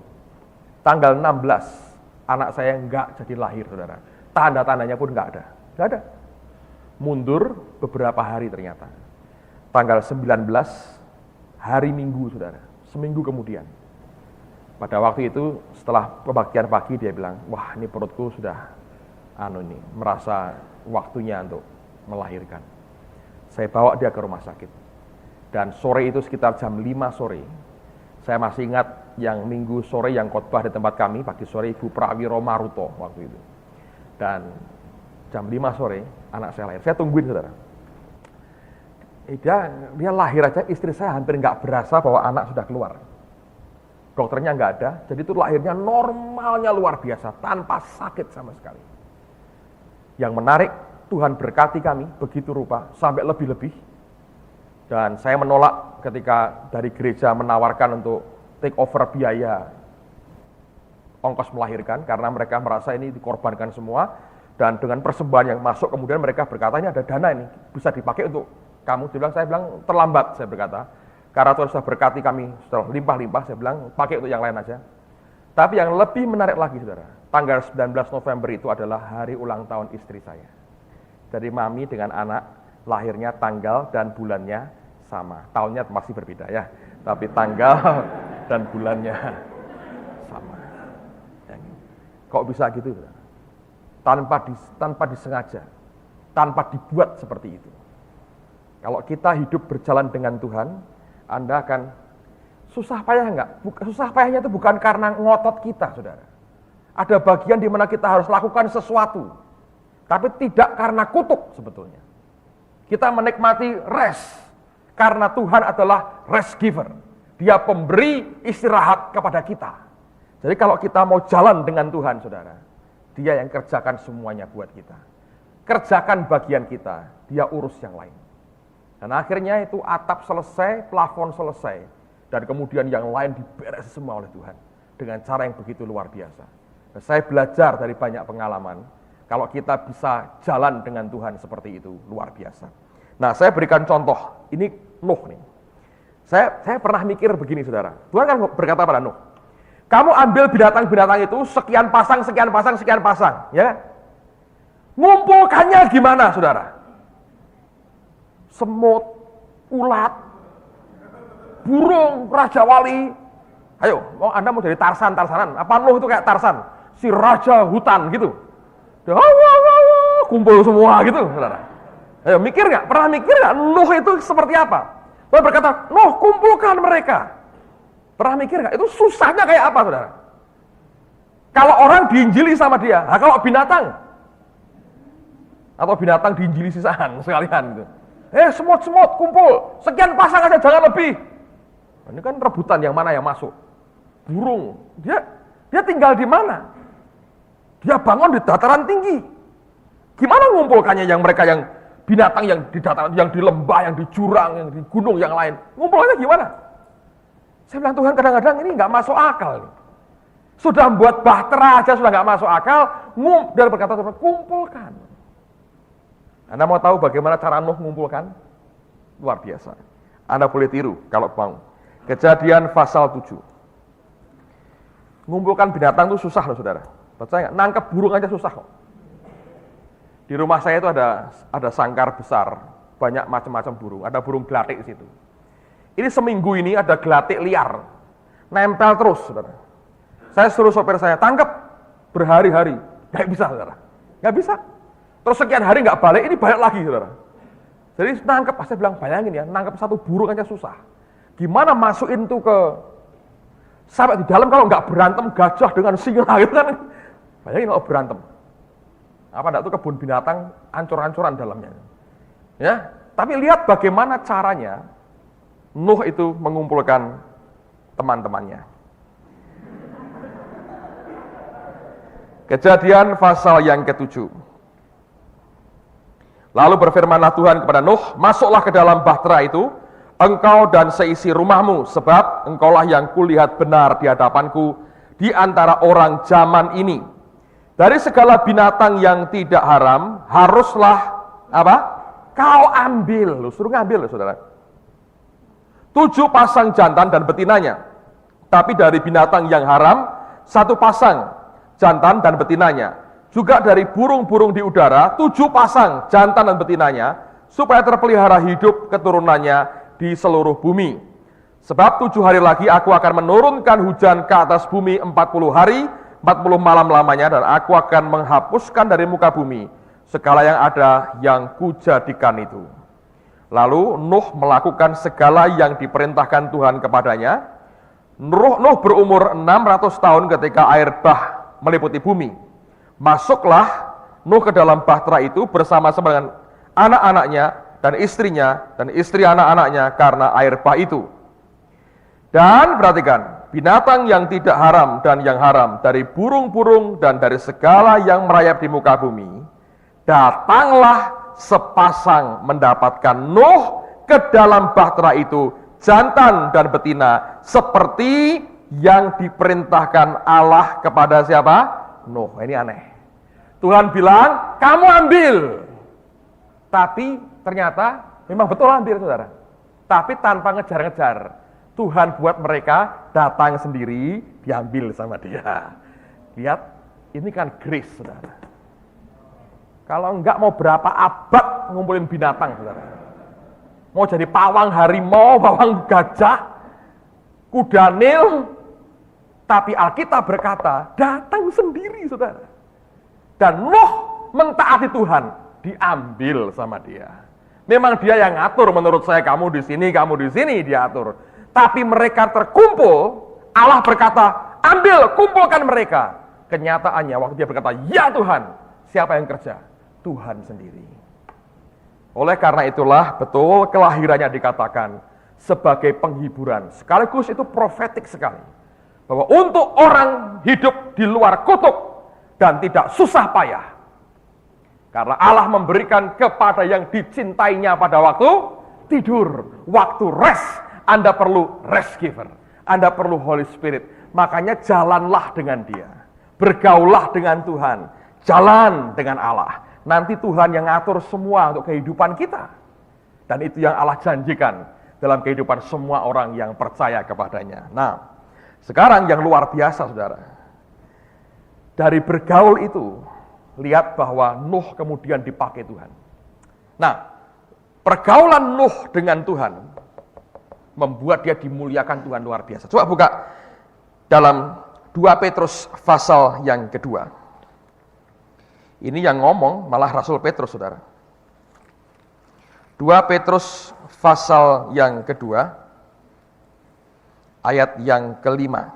Tanggal 16 anak saya enggak jadi lahir saudara. Tanda-tandanya pun enggak ada. Mundur beberapa hari ternyata. Tanggal 19 hari Minggu saudara, seminggu kemudian. Pada waktu itu setelah pembagian pagi dia bilang, wah ini perutku sudah merasa waktunya untuk melahirkan. Saya bawa dia ke rumah sakit. Dan sore itu sekitar jam 5 sore, saya masih ingat yang minggu sore yang khotbah di tempat kami, pagi sore Ibu Prawiro Maruto waktu itu. Dan jam 5 sore anak saya lahir. Saya tungguin saudara. Dia lahir aja, istri saya hampir nggak berasa bahwa anak sudah keluar. Dokternya nggak ada, jadi itu lahirnya normalnya luar biasa, tanpa sakit sama sekali. Yang menarik, Tuhan berkati kami, begitu rupa, sampai lebih-lebih. Dan saya menolak ketika dari gereja menawarkan untuk take over biaya ongkos melahirkan, karena mereka merasa ini dikorbankan semua, dan dengan persembahan yang masuk, kemudian mereka berkata, ini ada dana ini, bisa dipakai untuk kamu. Saya bilang, terlambat, saya berkata. Karena Tuhan sudah berkati kami, sudah limpah-limpah, saya bilang, pakai untuk yang lain aja. Tapi yang lebih menarik lagi, saudara, tanggal 19 November itu adalah hari ulang tahun istri saya. Jadi mami dengan anak, lahirnya tanggal dan bulannya sama. Tahunnya masih berbeda ya. tapi tanggal dan bulannya sama. Kok bisa gitu? Tanpa disengaja, tanpa dibuat seperti itu. Kalau kita hidup berjalan dengan Tuhan, Anda akan susah payah enggak? Susah payahnya itu bukan karena ngotot kita, saudara. Ada bagian di mana kita harus lakukan sesuatu, tapi tidak karena kutuk sebetulnya. Kita menikmati rest, karena Tuhan adalah rest giver. Dia pemberi istirahat kepada kita. Jadi kalau kita mau jalan dengan Tuhan, saudara, Dia yang kerjakan semuanya buat kita. Kerjakan bagian kita, Dia urus yang lain. Dan akhirnya itu atap selesai, plafon selesai, dan kemudian yang lain diberes semua oleh Tuhan dengan cara yang begitu luar biasa. Dan saya belajar dari banyak pengalaman, kalau kita bisa jalan dengan Tuhan seperti itu, luar biasa. Nah, saya berikan contoh, ini Nuh nih. Saya pernah mikir begini, saudara. Tuhan kan berkata pada Nuh, kamu ambil binatang-binatang itu sekian pasang, ya. Ngumpulkannya gimana, saudara? Semut, ulat, burung, raja wali. Ayo, Anda mau jadi Tarsanan? Apa Nuh itu kayak Tarsan? Si raja hutan gitu. Kumpul semua gitu, saudara. Ayo, mikir nggak? Pernah mikir nggak Nuh itu seperti apa? Tuhan berkata, Nuh, kumpulkan mereka. Pernah mikir nggak? Itu susahnya kayak apa, saudara? Kalau orang diinjili sama dia, nah kalau binatang, atau binatang diinjili sisaan sekalian gitu. Semut kumpul, sekian pasang aja, jangan lebih. Ini kan rebutan yang mana yang masuk. Burung, dia tinggal di mana? Dia bangun di dataran tinggi. Gimana ngumpulkannya mereka yang binatang yang di dataran, yang di lembah, yang di jurang, yang di gunung yang lain? Ngumpulkannya gimana? Saya bilang, Tuhan, kadang-kadang ini nggak masuk akal. Sudah membuat bahtera aja sudah nggak masuk akal. Dia berkata, kumpulkan. Anda mau tahu bagaimana cara Nuh mengumpulkan? Luar biasa. Anda boleh tiru kalau mau. Kejadian pasal 7. Mengumpulkan binatang itu susah loh, saudara. Percaya nggak? Nangkep burung aja susah kok. Di rumah saya itu ada sangkar besar, banyak macam-macam burung. Ada burung gelatik di situ. Ini seminggu ini ada gelatik liar, nempel terus, saudara. Saya suruh sopir saya tangkap berhari-hari, nggak bisa, saudara. Nggak bisa. Terus sekian hari nggak balik, ini balik lagi, saudara. Jadi nangkep, saya bilang bayangin ya, nangkep satu burung aja susah. Gimana masukin tuh sampai di dalam kalau nggak berantem gajah dengan singa gitu kan? Bayangin kalau berantem. Apa enggak tuh kebun binatang ancur-ancuran dalamnya. Ya, tapi lihat bagaimana caranya Nuh itu mengumpulkan teman-temannya. Kejadian pasal yang ke-7. Lalu berfirmanlah Tuhan kepada Nuh, masuklah ke dalam bahtera itu, engkau dan seisi rumahmu, sebab engkaulah yang kulihat benar di hadapanku di antara orang zaman ini. Dari segala binatang yang tidak haram, haruslah apa? Kau ambil. Lu suruh ngambil, saudara. 7 pasang jantan dan betinanya. Tapi dari binatang yang haram, 1 pasang jantan dan betinanya. Juga dari burung-burung di udara, 7 pasang jantan dan betinanya, supaya terpelihara hidup keturunannya di seluruh bumi. Sebab 7 hari lagi aku akan menurunkan hujan ke atas bumi 40 hari, 40 malam lamanya, dan aku akan menghapuskan dari muka bumi segala yang ada yang kujadikan itu. Lalu Nuh melakukan segala yang diperintahkan Tuhan kepadanya. Nuh berumur 600 tahun ketika air bah meliputi bumi. Masuklah Nuh ke dalam bahtera itu bersama-sama dengan anak-anaknya dan istrinya dan istri anak-anaknya karena air bah itu. Dan perhatikan, binatang yang tidak haram dan yang haram, dari burung-burung dan dari segala yang merayap di muka bumi, datanglah sepasang mendapatkan Nuh ke dalam bahtera itu, jantan dan betina, seperti yang diperintahkan Allah kepada siapa? Nuh. Ini aneh. Tuhan bilang, kamu ambil. Tapi ternyata memang betul ambil, saudara. Tapi tanpa ngejar-ngejar. Tuhan buat mereka datang sendiri, diambil sama dia. Lihat, ini kan grace, saudara. Kalau enggak mau berapa abad ngumpulin binatang, saudara. Mau jadi pawang harimau, pawang gajah, kuda Nil, tapi Alkitab berkata, datang sendiri, saudara. Dan Nuh mentaati Tuhan, diambil sama dia. Memang dia yang ngatur, menurut saya kamu di sini dia atur. Tapi mereka terkumpul, Allah berkata, ambil, kumpulkan mereka. Kenyataannya waktu dia berkata, ya Tuhan, siapa yang kerja? Tuhan sendiri. Oleh karena itulah betul kelahirannya dikatakan sebagai penghiburan. Sekaligus itu profetik sekali. Bahwa untuk orang hidup di luar kutuk dan tidak susah payah. Karena Allah memberikan kepada yang dicintainya pada waktu tidur, waktu rest. Anda perlu rest giver. Anda perlu Holy Spirit. Makanya jalanlah dengan dia. Bergaulah dengan Tuhan. Jalan dengan Allah. Nanti Tuhan yang ngatur semua untuk kehidupan kita. Dan itu yang Allah janjikan dalam kehidupan semua orang yang percaya kepadanya. Nah, sekarang yang luar biasa, saudara. Dari bergaul itu, lihat bahwa Nuh kemudian dipakai Tuhan. Nah, pergaulan Nuh dengan Tuhan membuat dia dimuliakan Tuhan luar biasa. Coba buka dalam 2 Petrus pasal yang kedua. Ini yang ngomong malah Rasul Petrus, saudara. 2 Petrus pasal yang kedua, ayat yang kelima.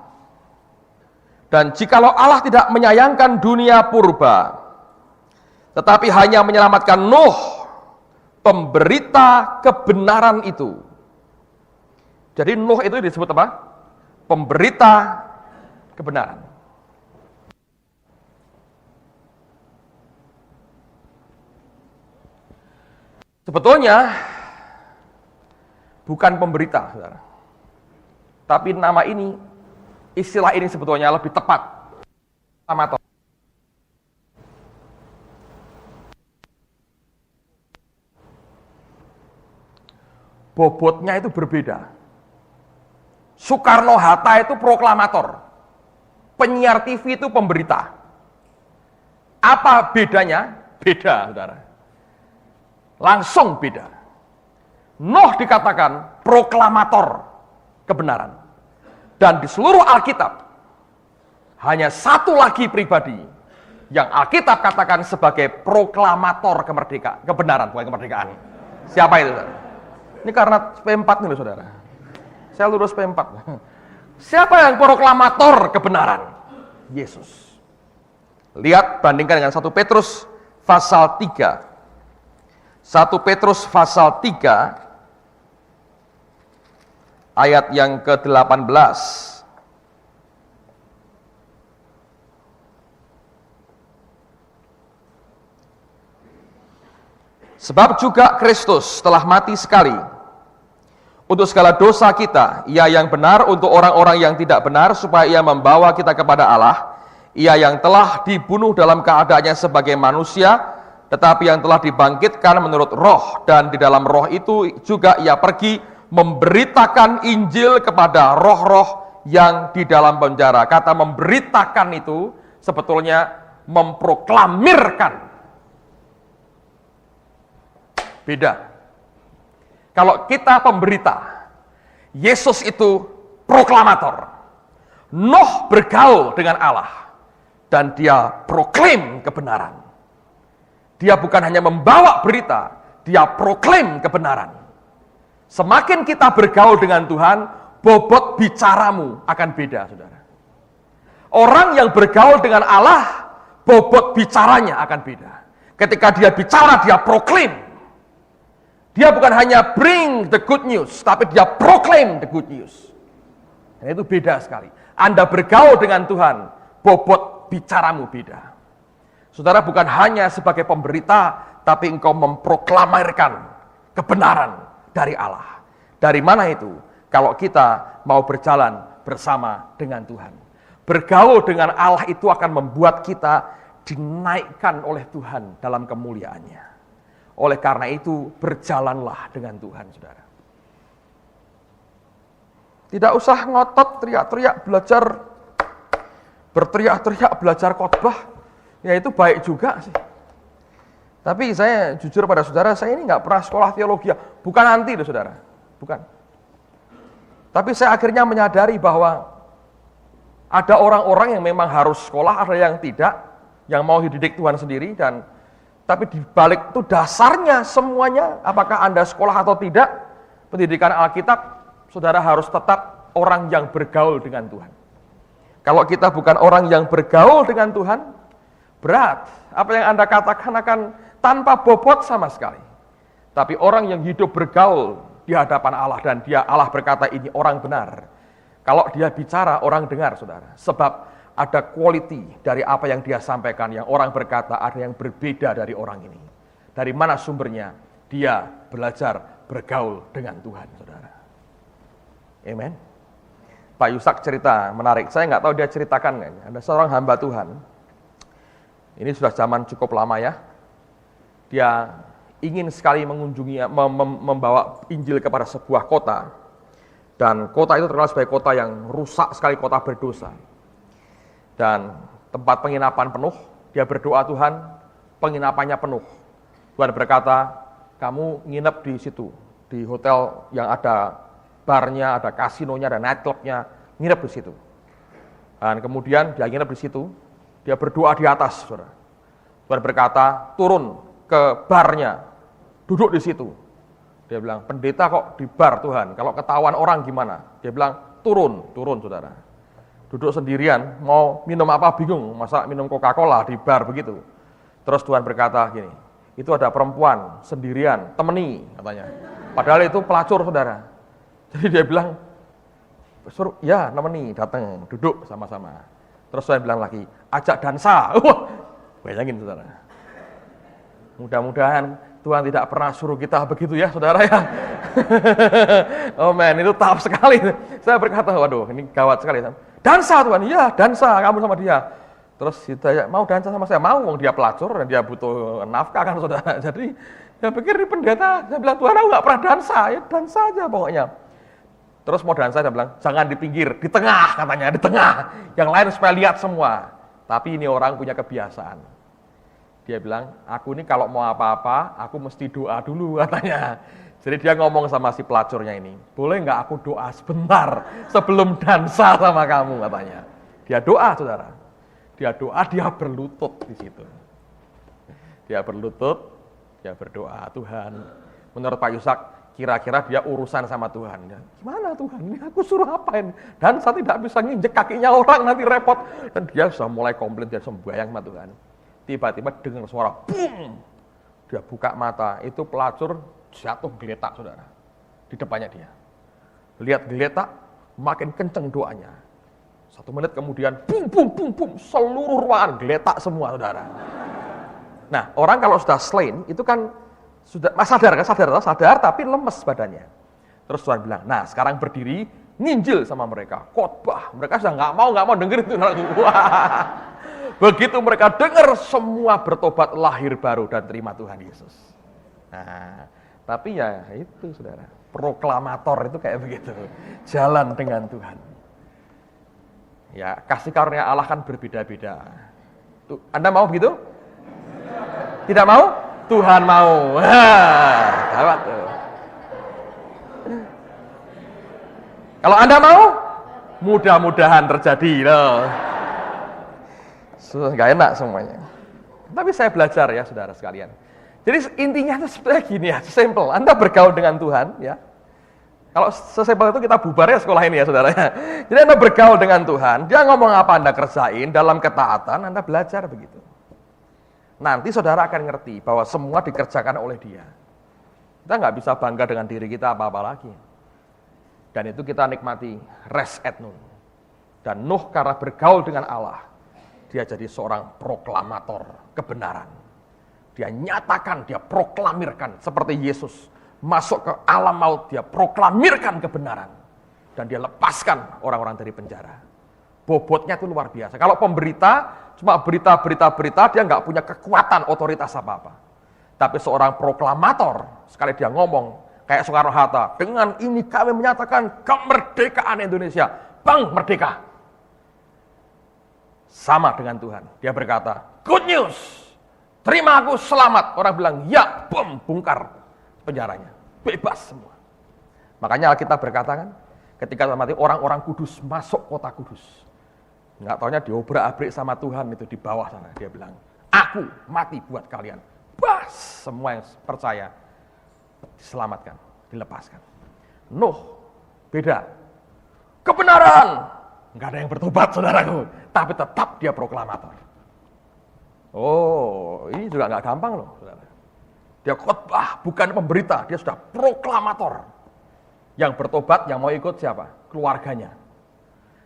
Dan jikalau Allah tidak menyayangkan dunia purba, tetapi hanya menyelamatkan Nuh, pemberita kebenaran itu. Jadi Nuh itu disebut apa? Pemberita kebenaran. Sebetulnya bukan pemberita, saudara. Tapi nama ini, istilah ini sebetulnya lebih tepat. Amator. Bobotnya itu berbeda. Soekarno-Hatta itu proklamator. Penyiar TV itu pemberita. Apa bedanya? Beda, saudara. Langsung beda. Nuh dikatakan proklamator kebenaran. Dan di seluruh Alkitab, hanya satu lagi pribadi yang Alkitab katakan sebagai proklamator kemerdekaan, kebenaran, bukan kemerdekaan. Siapa itu, saudara? Ini karena P4 nih, saudara. Saya lulus P4. Siapa yang proklamator kebenaran? Yesus. Lihat, bandingkan dengan 1 Petrus pasal 3. 1 Petrus pasal 3 ayat yang ke-18. Sebab juga Kristus telah mati sekali untuk segala dosa kita, ia yang benar untuk orang-orang yang tidak benar, supaya ia membawa kita kepada Allah. Ia yang telah dibunuh dalam keadaannya sebagai manusia, tetapi yang telah dibangkitkan menurut roh, dan di dalam roh itu juga ia pergi memberitakan Injil kepada roh-roh yang di dalam penjara. Kata memberitakan itu sebetulnya memproklamirkan. Beda. Kalau kita pemberita, Yesus itu proklamator. Nuh bergaul dengan Allah dan dia proklaim kebenaran. Dia bukan hanya membawa berita, dia proklaim kebenaran. Semakin kita bergaul dengan Tuhan, bobot bicaramu akan beda, saudara. Orang yang bergaul dengan Allah, bobot bicaranya akan beda. Ketika dia bicara, dia proklaim. Dia bukan hanya bring the good news, tapi dia proklaim the good news. Dan itu beda sekali. Anda bergaul dengan Tuhan, bobot bicaramu beda. Saudara, bukan hanya sebagai pemberita, tapi engkau memproklamirkan kebenaran dari Allah. Dari mana itu? Kalau kita mau berjalan bersama dengan Tuhan. Bergaul dengan Allah itu akan membuat kita dinaikkan oleh Tuhan dalam kemuliaannya. Oleh karena itu, berjalanlah dengan Tuhan, saudara. Tidak usah ngotot, teriak-teriak, berteriak-teriak belajar khotbah. Ya itu baik juga sih. Tapi saya jujur pada saudara, saya ini nggak pernah sekolah teologi. Bukan anti itu, saudara. Bukan. Tapi saya akhirnya menyadari bahwa ada orang-orang yang memang harus sekolah, ada yang tidak, yang mau dididik Tuhan sendiri, tapi di balik itu dasarnya semuanya, apakah Anda sekolah atau tidak, pendidikan Alkitab, saudara harus tetap orang yang bergaul dengan Tuhan. Kalau kita bukan orang yang bergaul dengan Tuhan, berat. Apa yang Anda katakan akan tanpa bobot sama sekali. Tapi orang yang hidup bergaul di hadapan Allah, dan Allah berkata ini orang benar. Kalau dia bicara, orang dengar, saudara. Sebab ada quality dari apa yang dia sampaikan, yang orang berkata ada yang berbeda dari orang ini. Dari mana sumbernya? Dia belajar bergaul dengan Tuhan, saudara. Amen. Pak Yusak cerita menarik, saya nggak tahu dia ceritakan nggak. Ada seorang hamba Tuhan, ini sudah zaman cukup lama ya, dia ingin sekali mengunjungi, membawa Injil kepada sebuah kota, dan kota itu terkenal sebagai kota yang rusak sekali, kota berdosa, dan tempat penginapan penuh. Dia berdoa, Tuhan, penginapannya penuh. Tuhan berkata, kamu nginep di situ, di hotel yang ada barnya, ada kasinonya, ada nightclubnya, nginep di situ. Dan kemudian dia nginep di situ, dia berdoa di atas, saudara. Tuhan berkata, turun ke barnya, duduk di situ. Dia bilang, pendeta kok di bar Tuhan, kalau ketahuan orang gimana? Dia bilang, turun, saudara. Duduk sendirian, mau minum apa bingung, masa minum Coca-Cola di bar begitu. Terus Tuhan berkata gini, itu ada perempuan sendirian, temeni katanya. Padahal itu pelacur, saudara. Jadi dia bilang, suruh, ya nemeni, datang, duduk sama-sama. Terus saya bilang lagi, ajak dansa. Wah, bayangin, saudara. Mudah-mudahan Tuhan tidak pernah suruh kita begitu ya, saudara ya. Oh man, itu tough sekali. Saya berkata, waduh, ini gawat sekali. Dansa Tuhan, iya dansa, kamu sama dia. Terus saya mau dansa sama saya, mau, dia pelacur dan dia butuh nafkah kan, saudara. Jadi saya pikir ini pendeta, saya bilang, Tuhan aku nggak pernah dansa, ya dansa aja pokoknya. Terus mau dansa, dia bilang, jangan di pinggir, di tengah katanya, di tengah. Yang lain supaya lihat semua. Tapi ini orang punya kebiasaan. Dia bilang, aku ini kalau mau apa-apa, aku mesti doa dulu katanya. Jadi dia ngomong sama si pelacurnya ini, boleh nggak aku doa sebentar sebelum dansa sama kamu katanya. Dia doa, saudara. Dia doa, dia berlutut di situ. Dia berlutut, dia berdoa, Tuhan. Menurut Pak Yusak, kira-kira dia urusan sama Tuhan. Gimana Tuhan? Ini aku suruh apain? Dan saya tidak bisa nginjek kakinya orang, nanti repot. Dan dia sudah mulai komplain, dia sembahyang sama Tuhan. Tiba-tiba dengar suara, boom! Dia buka mata, itu pelacur jatuh geletak, saudara. Di depannya dia. Lihat geletak, makin kenceng doanya. 1 menit kemudian, bum, bum, bum, bum, seluruh ruangan geletak semua, saudara. Nah, orang kalau sudah slain, itu kan sudah sadar tapi lemes badannya. Terus Tuhan bilang, nah sekarang berdiri, nginjil sama mereka, khotbah. Mereka sudah nggak mau dengerin itu. Wah. Begitu mereka dengar, semua bertobat, lahir baru dan terima Tuhan Yesus. Nah, tapi ya itu, saudara, proklamator itu kayak begitu, jalan dengan Tuhan. Ya, kasih karunia Allah kan berbeda-beda. Anda mau begitu? Tidak mau? Tuhan mau. Gawat tuh. Kalau Anda mau, mudah-mudahan terjadi loh. Gak enak semuanya. Tapi saya belajar ya, saudara sekalian. Jadi intinya itu sebenarnya gini ya, simple. Anda bergaul dengan Tuhan ya. Kalau sesimpel itu kita bubar ya sekolah ini ya, saudara. Jadi Anda bergaul dengan Tuhan, dia ngomong apa Anda kerjain dalam ketaatan, Anda belajar begitu. Nanti saudara akan ngerti bahwa semua dikerjakan oleh dia. Kita nggak bisa bangga dengan diri kita apa-apa lagi. Dan itu kita nikmati res et nun. Dan Nuh karena bergaul dengan Allah, dia jadi seorang proklamator kebenaran. Dia nyatakan, dia proklamirkan seperti Yesus. Masuk ke alam maut, dia proklamirkan kebenaran. Dan dia lepaskan orang-orang dari penjara. Bobotnya itu luar biasa. Kalau pemberita, cuma berita, dia nggak punya kekuatan, otoritas apa-apa. Tapi seorang proklamator, sekali dia ngomong, kayak Soekarno-Hatta, dengan ini kami menyatakan kemerdekaan Indonesia. Bang, merdeka. Sama dengan Tuhan. Dia berkata, good news, terima aku selamat. Orang bilang, ya, bom, bongkar penjaranya. Bebas semua. Makanya Alkitab berkata kan, Ketika mati orang-orang kudus masuk kota kudus. Nggak taunya diobrak-abrik sama Tuhan itu di bawah sana. Dia bilang, aku mati buat kalian. Bas, semua yang percaya diselamatkan, dilepaskan. Nuh, beda. Kebenaran. Nggak ada yang bertobat, saudaraku. Tapi tetap dia proklamator. Oh, ini juga nggak gampang loh, saudara. Dia khotbah, bukan pemberita, dia sudah proklamator. Yang bertobat, yang mau ikut siapa? Keluarganya.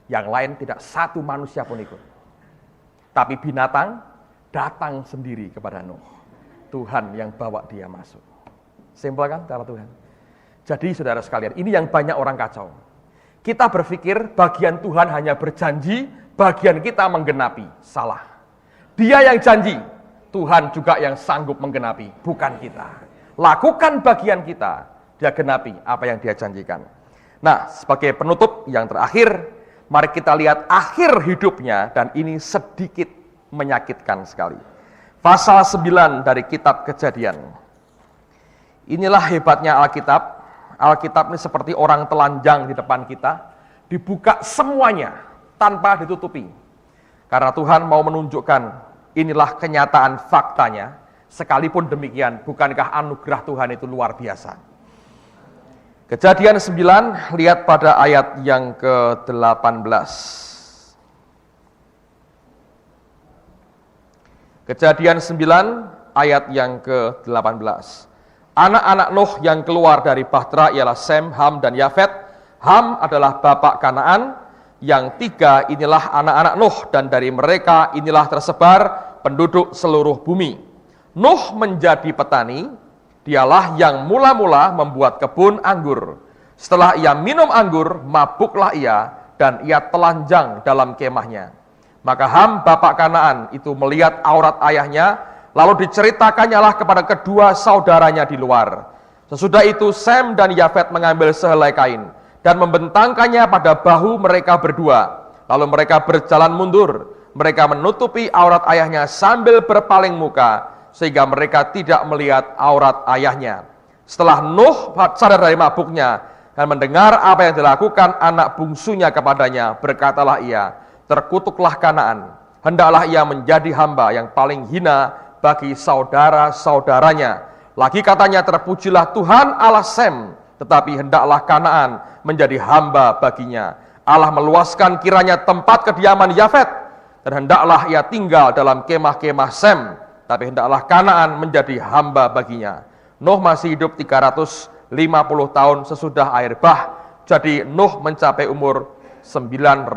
Yang lain tidak satu manusia pun ikut. Tapi binatang datang sendiri kepada Nuh. Tuhan yang bawa dia masuk. Simpel kan cara Tuhan? Jadi saudara sekalian, ini yang banyak orang kacau. Kita berpikir bagian Tuhan hanya berjanji, bagian kita menggenapi. Salah. Dia yang janji, Tuhan juga yang sanggup menggenapi, bukan kita. Lakukan bagian kita, dia genapi apa yang dia janjikan. Nah, sebagai penutup yang terakhir, mari kita lihat akhir hidupnya, dan ini sedikit menyakitkan sekali. Pasal 9 dari kitab Kejadian. Inilah hebatnya Alkitab. Alkitab ini seperti orang telanjang di depan kita, dibuka semuanya tanpa ditutupi. Karena Tuhan mau menunjukkan inilah kenyataan faktanya. Sekalipun demikian, bukankah anugerah Tuhan itu luar biasa? Kejadian 9, lihat pada ayat yang ke-18. Kejadian 9, ayat yang ke-18. Anak-anak Nuh yang keluar dari Bahtera ialah Sem, Ham, dan Yafet. Ham adalah bapak Kanaan. Yang tiga inilah anak-anak Nuh, dan dari mereka inilah tersebar penduduk seluruh bumi. Nuh menjadi petani, dialah yang mula-mula membuat kebun anggur. Setelah ia minum anggur, mabuklah ia, dan ia telanjang dalam kemahnya. Maka Ham, bapak Kanaan, itu melihat aurat ayahnya, lalu diceritakannya lah kepada kedua saudaranya di luar. Sesudah itu Sem dan Yafet mengambil sehelai kain dan membentangkannya pada bahu mereka berdua. Lalu mereka berjalan mundur. Mereka menutupi aurat ayahnya sambil berpaling muka, sehingga mereka tidak melihat aurat ayahnya. Setelah Nuh sadar dari mabuknya dan mendengar apa yang dilakukan anak bungsunya kepadanya, berkatalah ia, terkutuklah Kanaan. Hendaklah ia menjadi hamba yang paling hina bagi saudara-saudaranya. Lagi katanya, terpujilah Tuhan Allah Sem, tetapi hendaklah Kanaan menjadi hamba baginya. Allah meluaskan kiranya tempat kediaman Yafet, dan hendaklah ia tinggal dalam kemah-kemah Sem, tapi hendaklah Kanaan menjadi hamba baginya. Nuh masih hidup 350 tahun sesudah air bah, jadi Nuh mencapai umur 950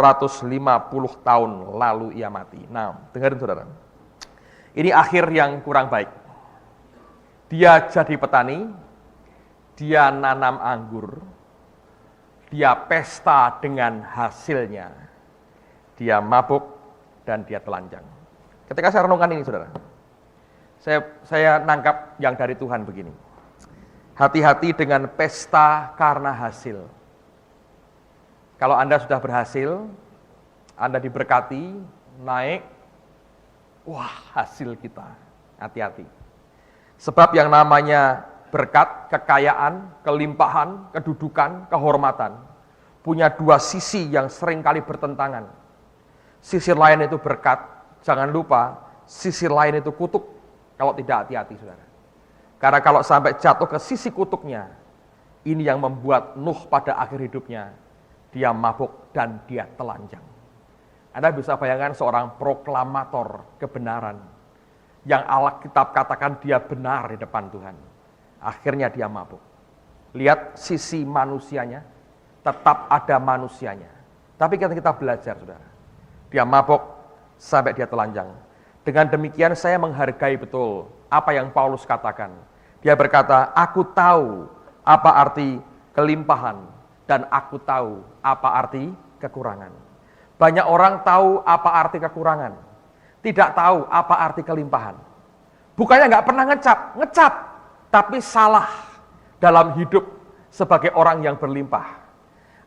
tahun lalu ia mati. Nah, dengarin saudara. Ini akhir yang kurang baik. Dia jadi petani, dia nanam anggur, dia pesta dengan hasilnya, dia mabuk, dan dia telanjang. Ketika saya renungkan ini saudara, saya nangkap yang dari Tuhan begini. Hati-hati dengan pesta karena hasil. Kalau Anda sudah berhasil, Anda diberkati, naik, wah hasil kita, hati-hati. Sebab yang namanya berkat, kekayaan, kelimpahan, kedudukan, kehormatan, punya dua sisi yang seringkali bertentangan. Sisi lain itu berkat, jangan lupa, sisi lain itu kutuk, kalau tidak hati-hati saudara. Karena kalau sampai jatuh ke sisi kutuknya, ini yang membuat Nuh pada akhir hidupnya, dia mabuk dan dia telanjang. Anda bisa bayangkan seorang proklamator kebenaran, yang Alkitab katakan dia benar di depan Tuhan. Akhirnya dia mabuk. Lihat sisi manusianya, tetap ada manusianya. Tapi kita belajar saudara, dia mabuk sampai dia telanjang. Dengan demikian saya menghargai betul apa yang Paulus katakan. Dia berkata, aku tahu apa arti kelimpahan, dan aku tahu apa arti kekurangan. Banyak orang tahu apa arti kekurangan, tidak tahu apa arti kelimpahan. Bukannya nggak pernah ngecap, tapi salah dalam hidup sebagai orang yang berlimpah.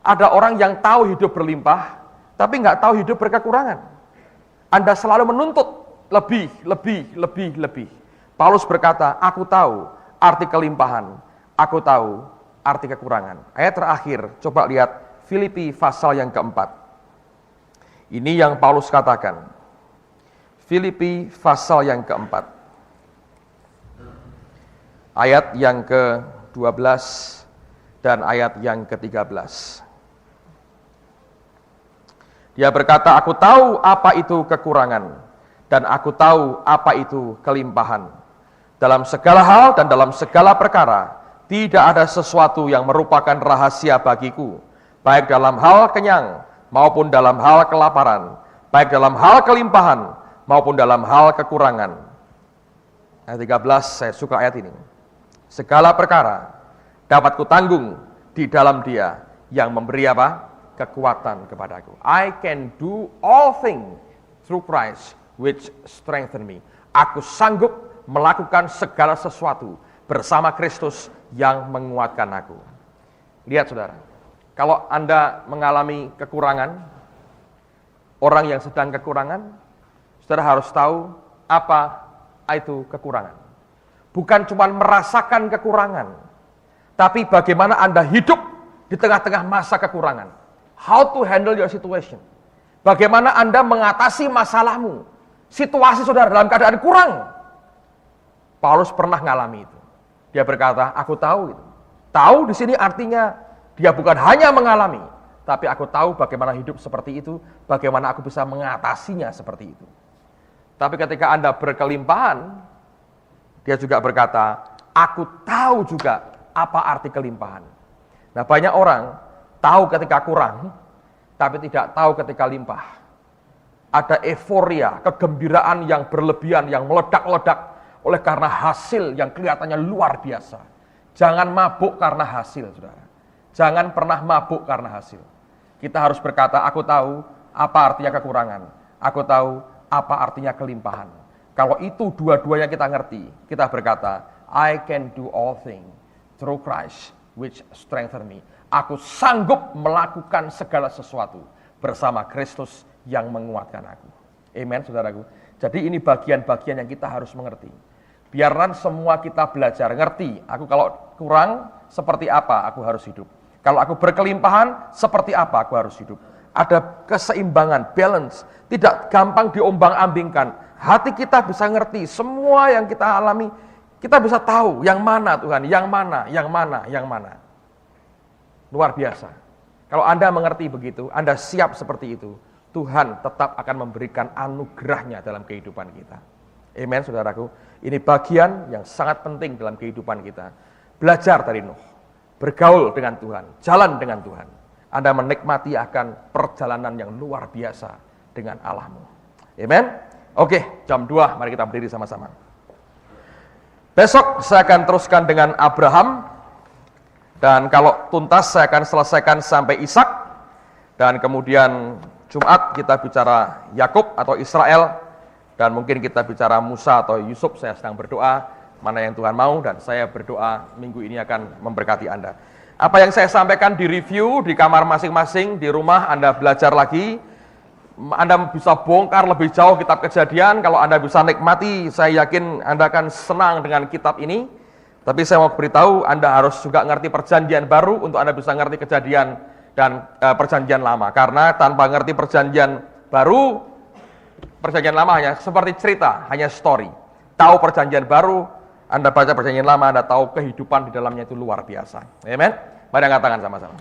Ada orang yang tahu hidup berlimpah, tapi nggak tahu hidup berkekurangan. Anda selalu menuntut lebih. Paulus berkata, aku tahu arti kelimpahan, aku tahu arti kekurangan. Ayat terakhir, coba lihat Filipi pasal yang keempat. Ini yang Paulus katakan. Filipi pasal yang keempat. Ayat yang ke-12 dan ayat yang ke-13. Dia berkata, aku tahu apa itu kekurangan, dan aku tahu apa itu kelimpahan. Dalam segala hal dan dalam segala perkara, tidak ada sesuatu yang merupakan rahasia bagiku, baik dalam hal kenyang maupun dalam hal kelaparan, baik dalam hal kelimpahan maupun dalam hal kekurangan. Ayat 13, saya suka ayat ini. Segala perkara dapat kutanggung di dalam Dia yang memberi apa? Kekuatan kepadaku. I can do all things through Christ which strengthen me. Aku sanggup melakukan segala sesuatu bersama Kristus yang menguatkan aku. Lihat saudara, kalau Anda mengalami kekurangan, orang yang sedang kekurangan, saudara harus tahu apa itu kekurangan. Bukan cuma merasakan kekurangan, tapi bagaimana Anda hidup di tengah-tengah masa kekurangan. How to handle your situation. Bagaimana Anda mengatasi masalahmu, situasi saudara dalam keadaan kurang. Paulus pernah ngalami itu. Dia berkata, aku tahu itu. Tahu di sini artinya dia bukan hanya mengalami, tapi aku tahu bagaimana hidup seperti itu, bagaimana aku bisa mengatasinya seperti itu. Tapi ketika Anda berkelimpahan, dia juga berkata, aku tahu juga apa arti kelimpahan. Nah, banyak orang tahu ketika kurang, tapi tidak tahu ketika limpah. Ada euforia, kegembiraan yang berlebihan, yang meledak-ledak, oleh karena hasil yang kelihatannya luar biasa. Jangan mabuk karena hasil, saudara. Jangan pernah mabuk karena hasil. Kita harus berkata, aku tahu apa artinya kekurangan. Aku tahu apa artinya kelimpahan. Kalau itu dua-duanya kita ngerti, kita berkata, I can do all things through Christ which strengthen me. Aku sanggup melakukan segala sesuatu bersama Kristus yang menguatkan aku. Amen, saudaraku. Jadi ini bagian-bagian yang kita harus mengerti. Biarkan semua kita belajar, ngerti. Aku kalau kurang, seperti apa aku harus hidup. Kalau aku berkelimpahan, seperti apa aku harus hidup. Ada keseimbangan, balance. Tidak gampang diombang-ambingkan. Hati kita bisa ngerti, semua yang kita alami, kita bisa tahu yang mana Tuhan, yang mana, yang mana, yang mana. Luar biasa. Kalau Anda mengerti begitu, Anda siap seperti itu, Tuhan tetap akan memberikan anugerahnya dalam kehidupan kita. Amen, saudaraku. Ini bagian yang sangat penting dalam kehidupan kita. Belajar dari Nuh, bergaul dengan Tuhan, jalan dengan Tuhan. Anda menikmati akan perjalanan yang luar biasa dengan Allahmu. Amen. Oke, jam 2, mari kita berdiri sama-sama. Besok saya akan teruskan dengan Abraham. Dan kalau tuntas saya akan selesaikan sampai Ishak. Dan kemudian Jumat kita bicara Yakub atau Israel. Dan mungkin kita bicara Musa atau Yusuf. Saya sedang berdoa, mana yang Tuhan mau. Dan saya berdoa minggu ini akan memberkati Anda. Apa yang saya sampaikan di review, di kamar masing-masing, di rumah Anda belajar lagi. Anda bisa bongkar lebih jauh kitab Kejadian. Kalau Anda bisa nikmati, saya yakin Anda akan senang dengan kitab ini. Tapi saya mau beritahu, Anda harus juga ngerti perjanjian baru untuk Anda bisa ngerti Kejadian dan perjanjian lama. Karena tanpa ngerti perjanjian baru, perjanjian lama hanya seperti cerita, hanya story. Tahu perjanjian baru, Anda baca perjanjian lama, Anda tahu kehidupan di dalamnya itu luar biasa. Amen. Mari angkat tangan sama-sama.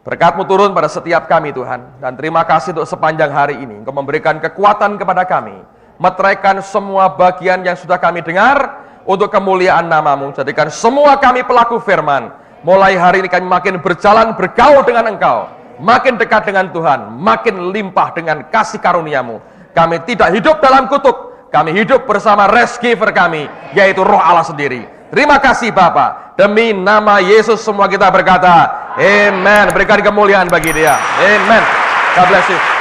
Berkat-Mu turun pada setiap kami Tuhan. Dan terima kasih untuk sepanjang hari ini. Engkau memberikan kekuatan kepada kami. Meteraikan semua bagian yang sudah kami dengar untuk kemuliaan nama-Mu. Jadikan semua kami pelaku firman. Mulai hari ini kami makin berjalan bergaul dengan Engkau. Makin dekat dengan Tuhan. Makin limpah dengan kasih karunia-Mu. Kami tidak hidup dalam kutuk. Kami hidup bersama rescuer kami, yaitu Roh Allah sendiri. Terima kasih Bapa. Demi nama Yesus semua kita berkata, amen. Berikan kemuliaan bagi Dia. Amen. God bless you.